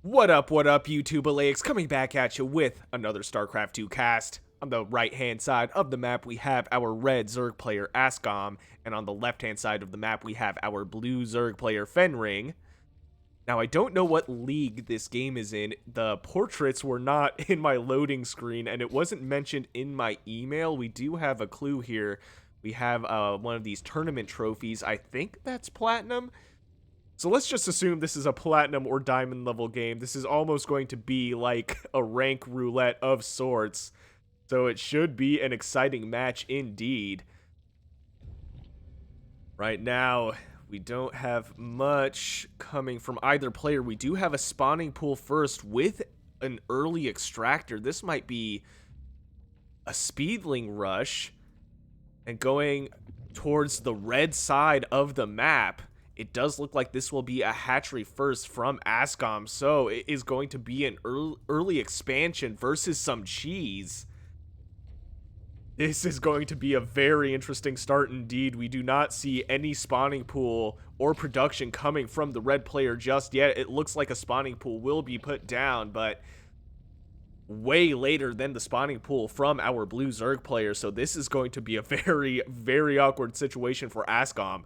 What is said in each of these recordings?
What up, YouTube Alayx, coming back at you with another StarCraft 2 cast. On the right-hand side of the map, we have our red Zerg player, Askom, and on the left-hand side of the map, we have our blue Zerg player, Fenring. Now, I don't know what league this game is in. The portraits were not in my loading screen, and it wasn't mentioned in my email. We do have a clue here. We have one of these tournament trophies. I think that's Platinum. So let's just assume this is a platinum or diamond level game. This is almost going to be like a rank roulette of sorts. So it should be an exciting match indeed. Right now, we don't have much coming from either player. We do have a spawning pool first with an early extractor. This might be a speedling rush. And going towards the red side of the map, it does look like this will be a hatchery first from Askom, so it is going to be an early expansion versus some cheese. This is going to be a very interesting start indeed. We do not see any spawning pool or production coming from the red player just yet. It looks like a spawning pool will be put down, but way later than the spawning pool from our blue Zerg player, so this is going to be a very, very awkward situation for Askom.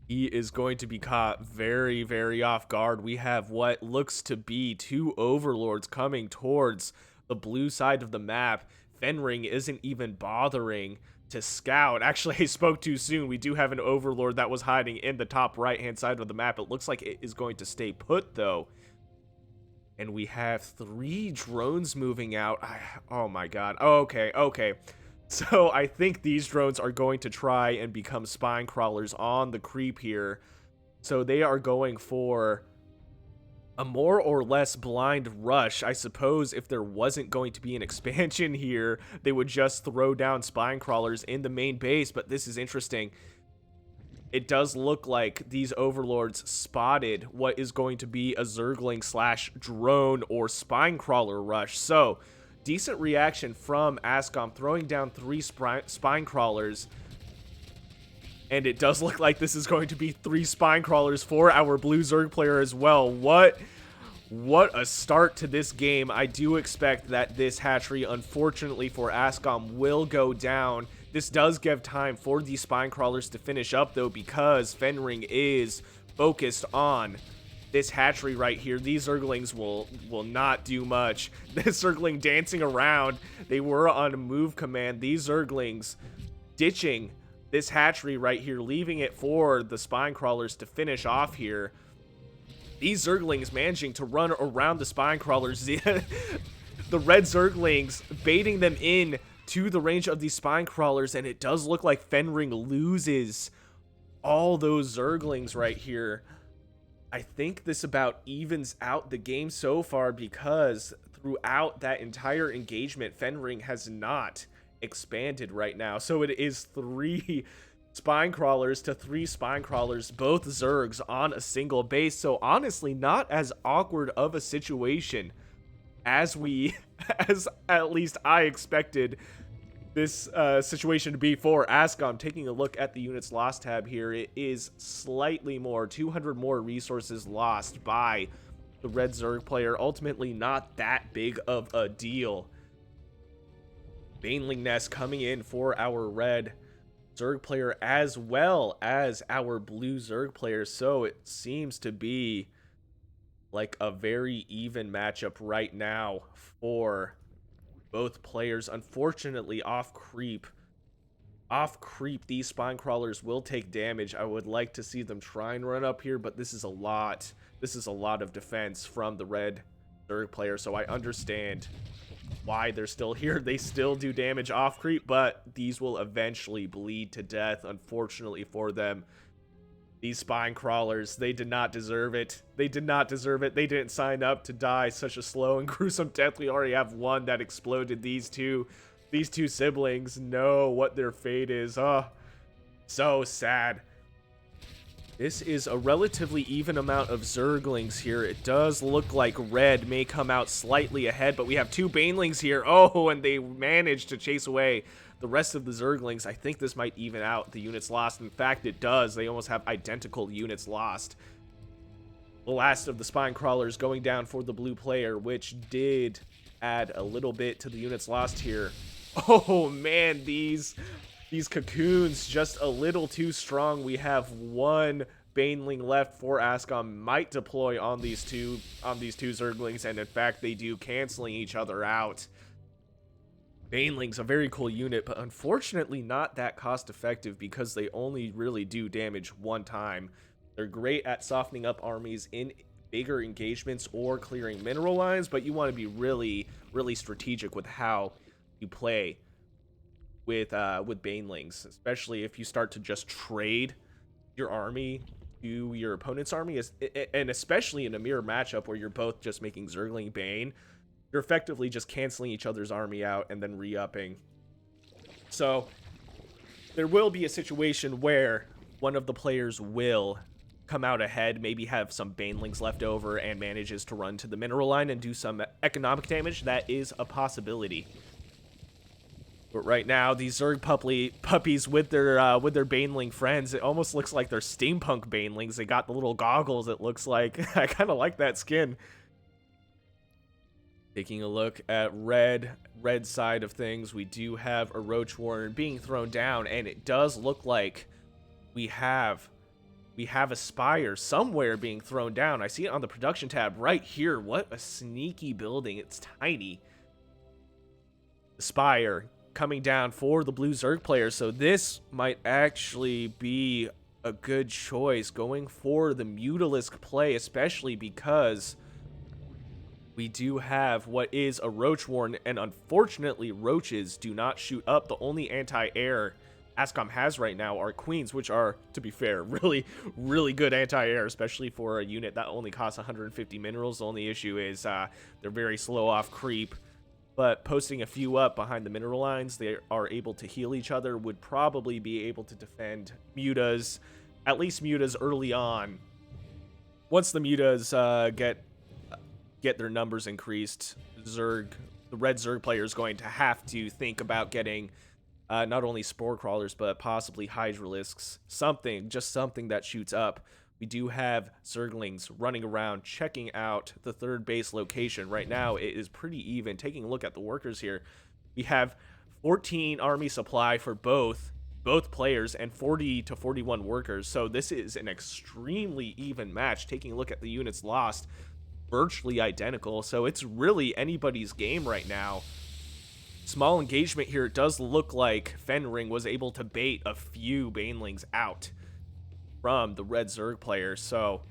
He is going to be caught very, very off guard. We have what looks to be two overlords coming towards the blue side of the map. Fenring isn't even bothering to scout. Actually, I spoke too soon. We do have an overlord that was hiding in the top right-hand side of the map. It looks like it is going to stay put, though. And we have 3 drones moving out. Oh, my God. Oh, okay. So I think these drones are going to try and become spine crawlers on the creep here. So they are going for a more or less blind rush. I suppose if there wasn't going to be an expansion here, they would just throw down spine crawlers in the main base. But this is interesting. It does look like these overlords spotted what is going to be a Zergling / drone or spine crawler rush. So decent reaction from Askom, throwing down 3 spine crawlers. And it does look like this is going to be 3 spine crawlers for our blue Zerg player as well. What a start to this game. I do expect that this hatchery, unfortunately for Askom, will go down. This does give time for the spine crawlers to finish up, though, because Fenring is focused on this hatchery right here. These Zerglings will not do much. This Zergling dancing around. They were on a move command. These Zerglings ditching this hatchery right here, leaving it for the spine crawlers to finish off here. These Zerglings managing to run around the spine crawlers. The red Zerglings baiting them in to the range of these spine crawlers, and it does look like Fenring loses all those Zerglings right here. I think this about evens out the game so far, because throughout that entire engagement, Fenring has not expanded right now. So it is 3 spine crawlers to 3 spine crawlers, both Zergs on a single base. So honestly, not as awkward of a situation as at least I expected this situation to be for Askom. Taking a look at the units lost tab here, it is slightly more, 200 more resources lost by the red Zerg player. Ultimately, not that big of a deal. Baneling Nest coming in for our red Zerg player as well as our blue Zerg player. So it seems to be like a very even matchup right now for both players. Unfortunately, off creep, these spine crawlers will take damage. I would like to see them try and run up here, but this is a lot of defense from the red Zerg player, so I understand why they're still here. They still do damage off creep, but these will eventually bleed to death, unfortunately for them. These spine crawlers, they did not deserve it. They didn't sign up to die such a slow and gruesome death. We already have one that exploded. These two siblings know what their fate is. Oh, so sad. This is a relatively even amount of Zerglings here. It does look like red may come out slightly ahead, but we have 2 Banelings here. Oh, and they managed to chase away the rest of the Zerglings. I think this might even out the units lost. In fact, it does. They almost have identical units lost. The last of the spine crawlers going down for the blue player, which did add a little bit to the units lost here. Oh man, these cocoons just a little too strong. We have one Baneling left for Askom, might deploy on these two Zerglings, and in fact they do, canceling each other out. Baneling's a very cool unit, but unfortunately not that cost effective because they only really do damage one time. They're great at softening up armies in bigger engagements or clearing mineral lines, but you want to be really strategic with how you play with Banelings, especially if you start to just trade your army to your opponent's army, and especially in a mirror matchup where you're both just making Zergling Bane. You're effectively just canceling each other's army out and then re-upping. So there will be a situation where one of the players will come out ahead, maybe have some Banelings left over, and manages to run to the mineral line and do some economic damage. That is a possibility. But right now, these Zerg puppies with their Baneling friends, it almost looks like they're steampunk Banelings. They got the little goggles, it looks like. I kind of like that skin. Taking a look at red side of things, we do have a Roach Warren being thrown down, and it does look like we have a Spire somewhere being thrown down. I see it on the production tab right here. What a sneaky building. It's tiny. The Spire coming down for the blue Zerg players, so this might actually be a good choice going for the Mutalisk play, especially because we do have what is a Roach Warren, and unfortunately roaches do not shoot up. The only anti-air Askom has right now are Queens, which are, to be fair, really good anti-air, especially for a unit that only costs 150 minerals. The only issue is they're very slow off creep, but posting a few up behind the mineral lines, they are able to heal each other, would probably be able to defend mutas, at least mutas early on. Once the mutas get their numbers increased, the red Zerg player is going to have to think about getting not only spore crawlers, but possibly hydralisks, just something that shoots up. We do have Zerglings running around, checking out the third base location. Right now, it is pretty even. Taking a look at the workers here, we have 14 army supply for both players and 40 to 41 workers. So this is an extremely even match. Taking a look at the units lost, virtually identical. So it's really anybody's game right now. Small engagement here. It does look like Fenring was able to bait a few Banelings out from the red Zerg player. So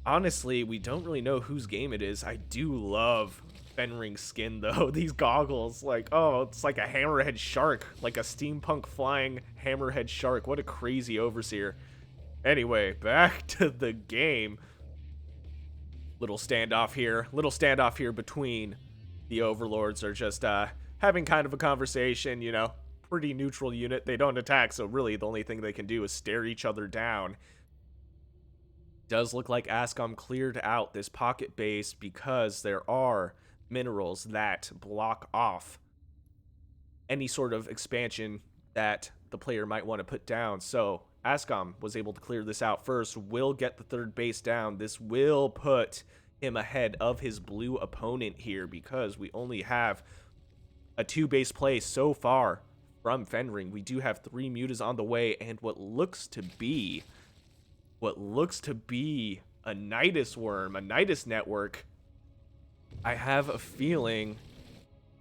honestly, we don't really know whose game it is. I do love Fenring's skin though. These goggles, like, oh, it's like a hammerhead shark, like a steampunk flying hammerhead shark. What a crazy overseer. Anyway, back to the game. Little standoff here between the overlords. Are just having kind of a conversation, you know. Pretty neutral unit. They don't attack, so really the only thing they can do is stare each other down. Does look like Askom cleared out this pocket base because there are minerals that block off any sort of expansion that the player might want to put down. So Askom was able to clear this out first, will get the third base down. This will put him ahead of his blue opponent here because we only have a 2-base play so far from Fenring. We do have 3 mutas on the way, and what looks to be a Nidus worm, a Nidus network. I have a feeling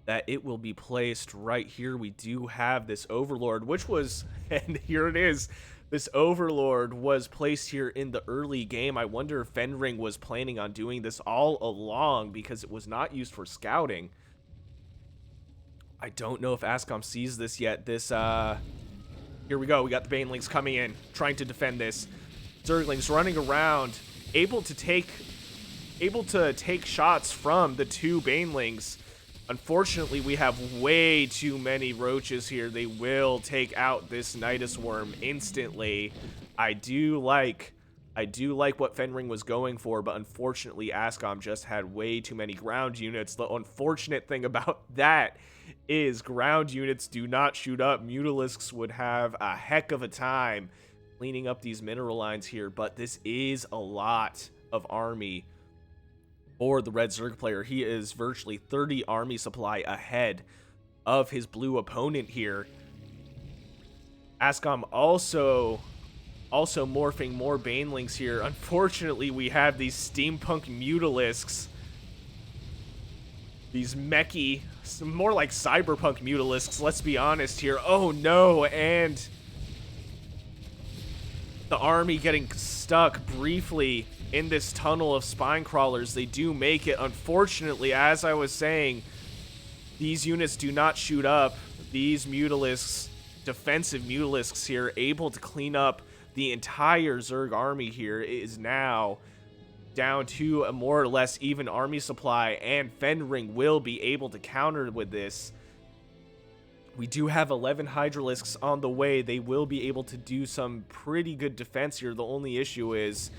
that it will be placed right here. We do have this Overlord, which was, and here it is, this Overlord was placed here in the early game. I wonder if Fenring was planning on doing this all along because it was not used for scouting. I don't know if Askom sees this yet. This, here we go. We got the Banelings coming in, trying to defend this. Zerglings running around, able to take shots from the 2 Banelings. Unfortunately, we have way too many roaches here. They will take out this Nidus worm instantly. I do like what Fenring was going for, but unfortunately, Askom just had way too many ground units. The unfortunate thing about that is ground units do not shoot up. Mutalisks would have a heck of a time cleaning up these mineral lines here, but this is a lot of army for the red Zerg player. He is virtually 30 army supply ahead of his blue opponent here. Askom also morphing more banelings here. Unfortunately, we have these steampunk mutalisks. These mechy, more like cyberpunk mutalisks, let's be honest here. Oh no, and the army getting stuck briefly in this tunnel of spine crawlers. They do make it. Unfortunately, as I was saying, these units do not shoot up. These mutalisks, defensive mutalisks here, able to clean up the entire Zerg army here. It is now down to a more or less even army supply, and Fenring will be able to counter with this. We do have 11 Hydralisks on the way. They will be able to do some pretty good defense here. The only issue is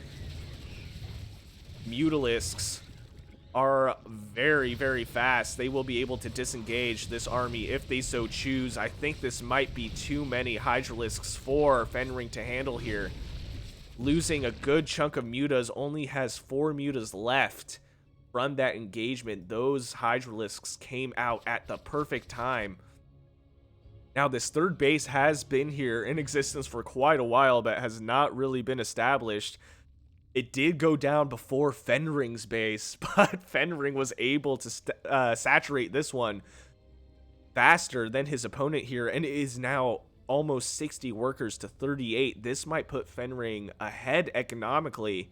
Mutalisks are very, very fast. They will be able to disengage this army if they so choose. I think this might be too many Hydralisks for Fenring to handle here. Losing a good chunk of mutas, only has 4 mutas left from that engagement. Those Hydralisks came out at the perfect time. Now, this third base has been here in existence for quite a while, but has not really been established. It did go down before Fenring's base, but Fenring was able to saturate this one faster than his opponent here, and it is now almost 60 workers to 38. This might put Fenring ahead economically.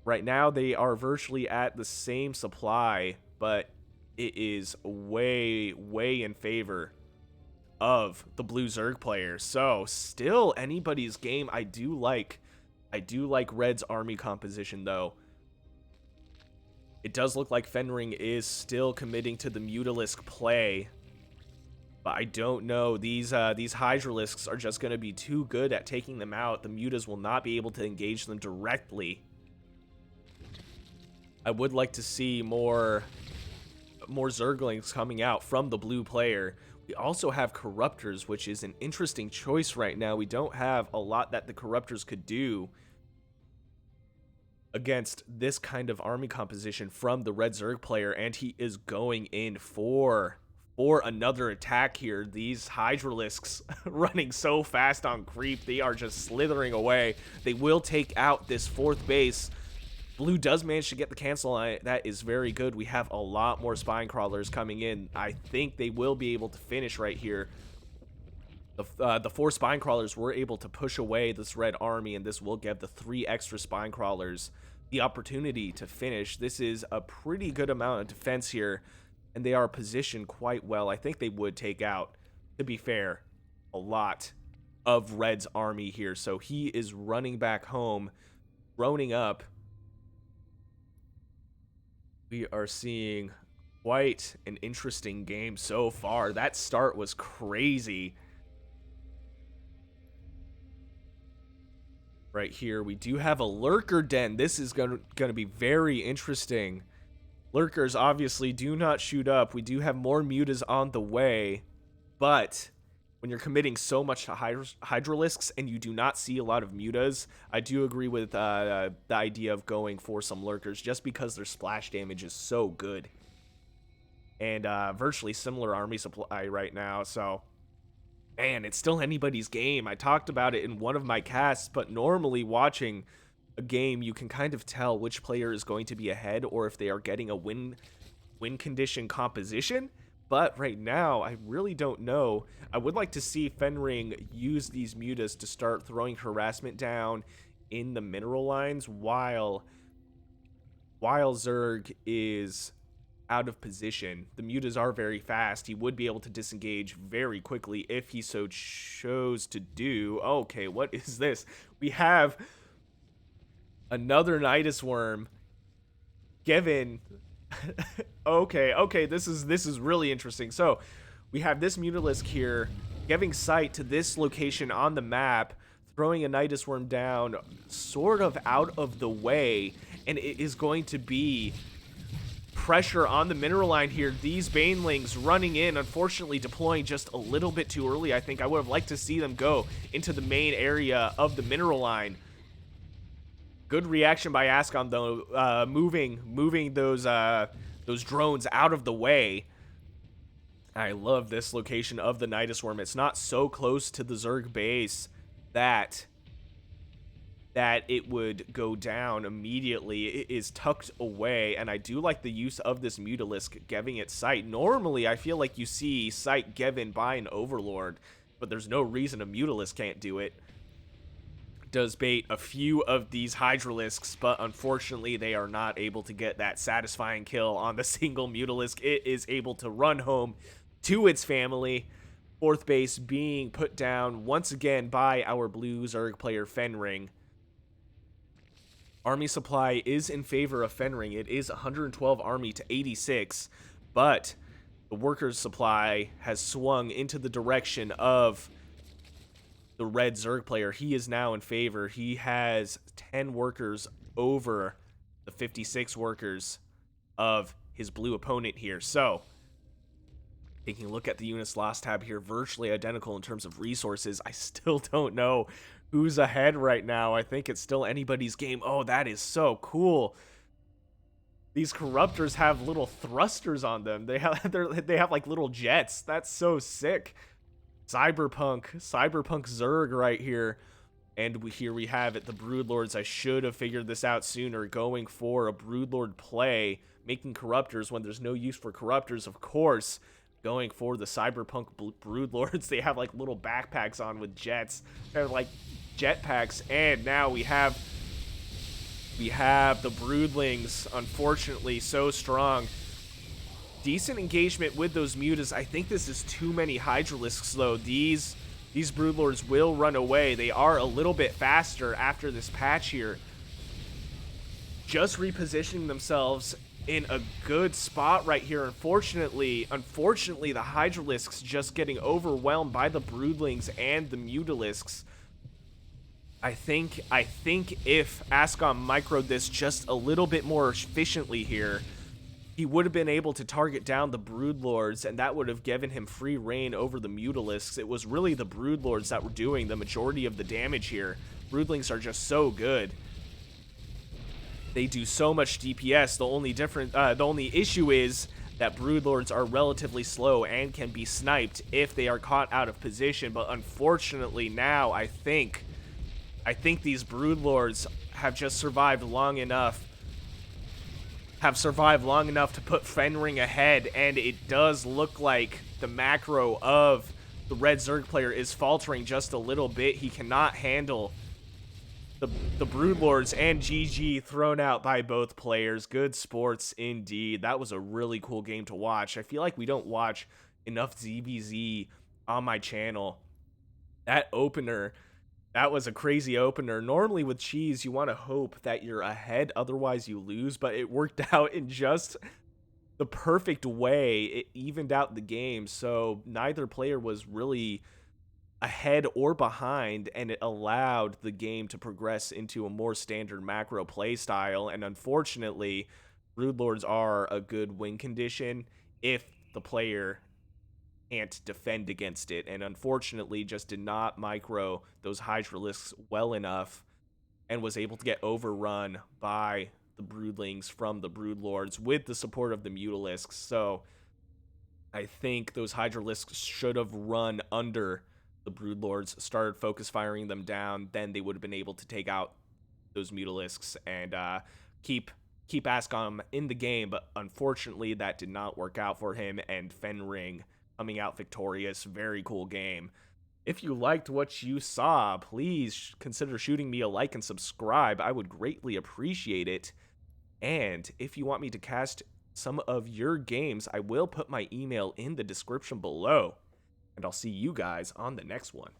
Right now, they are virtually at the same supply, but it is way, way in favor of the blue Zerg player. So still anybody's game. I do like Red's army composition though. It does look like Fenring is still committing to the Mutalisk play, but I don't know. These Hydralisks are just going to be too good at taking them out. The Mutas will not be able to engage them directly. I would like to see more Zerglings coming out from the blue player. We also have Corruptors, which is an interesting choice right now. We don't have a lot that the Corruptors could do against this kind of army composition from the red Zerg player, and he is going in for another attack here. These Hydralisks running so fast on creep, they are just slithering away. They will take out this fourth base. Blue does manage to get the cancel on it. That is very good. We have a lot more spine crawlers coming in. I think they will be able to finish right here. The 4 spine crawlers were able to push away this red army, and this will give the 3 extra spine crawlers the opportunity to finish. This is a pretty good amount of defense here, and they are positioned quite well. I think they would take out, to be fair, a lot of Red's army here. So he is running back home, droning up. We are seeing quite an interesting game so far. That start was crazy. Right here, we do have a lurker den. This is going to be very interesting. Lurkers obviously do not shoot up. We do have more mutas on the way, but when you're committing so much to Hydralisks and you do not see a lot of mutas, I do agree with the idea of going for some lurkers just because their splash damage is so good. And virtually similar army supply right now, so man, it's still anybody's game. I talked about it in one of my casts, but normally watching a game, you can kind of tell which player is going to be ahead or if they are getting a win condition composition. But right now, I really don't know. I would like to see Fenring use these mutas to start throwing harassment down in the mineral lines while Zerg is out of position. The mutas are very fast. He would be able to disengage very quickly if he so chose to do. Okay, what is this? We have another Nidus Worm given... okay, this is really interesting. So we have this Mutalisk here giving sight to this location on the map, throwing a Nidus Worm down sort of out of the way, and it is going to be pressure on the mineral line here. These banelings running in, unfortunately deploying just a little bit too early. I think I would have liked to see them go into the main area of the mineral line. Good reaction by Askom though, moving those drones out of the way. I love this location of the Nidus Worm. It's not so close to the Zerg base that it would go down immediately. It is tucked away, and I do like the use of this Mutalisk giving it sight. Normally, I feel like you see sight given by an Overlord, but there's no reason a Mutalisk can't do it. Does bait a few of these Hydralisks, but unfortunately, they are not able to get that satisfying kill on the single Mutalisk. It is able to run home to its family. Fourth base being put down once again by our blue Zerg player Fenring. Army supply is in favor of Fenring. It is 112 army to 86, but the workers' supply has swung into the direction of the red Zerg player. He is now in favor. He has 10 workers over the 56 workers of his blue opponent here. So, taking a look at the units lost tab here, virtually identical in terms of resources. I still don't know who's ahead right now. I think it's still anybody's game. Oh, that is so cool. These corruptors have little thrusters on them. They have like little jets. That's so sick. Cyberpunk Zerg right here. And here we have it, the Broodlords. I should have figured this out sooner. Going for a Broodlord play, making corruptors when there's no use for corruptors, of course. Going for the Cyberpunk Broodlords. They have like little backpacks on with jets. They're like jetpacks, and now we have the Broodlings, unfortunately so strong. Decent engagement with those mutas. I think this is too many Hydralisks though. These Broodlords will run away. They are a little bit faster after this patch here. Just repositioning themselves in a good spot right here. Unfortunately, the Hydralisks just getting overwhelmed by the Broodlings and the Mutalisks. I think if Askom microed this just a little bit more efficiently here, he would have been able to target down the Broodlords, and that would have given him free reign over the Mutalisks. It was really the Broodlords that were doing the majority of the damage here. Broodlings are just so good. They do so much DPS. The only issue is that Broodlords are relatively slow and can be sniped if they are caught out of position. But unfortunately now, I think these Broodlords have just survived long enough. To put Fenring ahead, and it does look like the macro of the red Zerg player is faltering just a little bit. He cannot handle the Broodlords, and GG thrown out by both players. Good sports indeed. That was a really cool game to watch. I feel like we don't watch enough ZvZ on my channel. That opener, that was a crazy opener. Normally with Cheese, you want to hope that you're ahead, otherwise you lose, but it worked out in just the perfect way. It evened out the game, so neither player was really ahead or behind, and it allowed the game to progress into a more standard macro play style. And unfortunately, Broodlords are a good win condition if the player can't defend against it, and unfortunately just did not micro those Hydralisks well enough and was able to get overrun by the Broodlings from the Broodlords with the support of the Mutalisks. So I think those Hydralisks should have run under the Broodlords, started focus firing them down, then they would have been able to take out those Mutalisks and keep Askom in the game. But unfortunately, that did not work out for him, and Fenring coming out victorious. Very cool game. If you liked what you saw, please consider shooting me a like and subscribe. I would greatly appreciate it. And if you want me to cast some of your games, I will put my email in the description below. And I'll see you guys on the next one.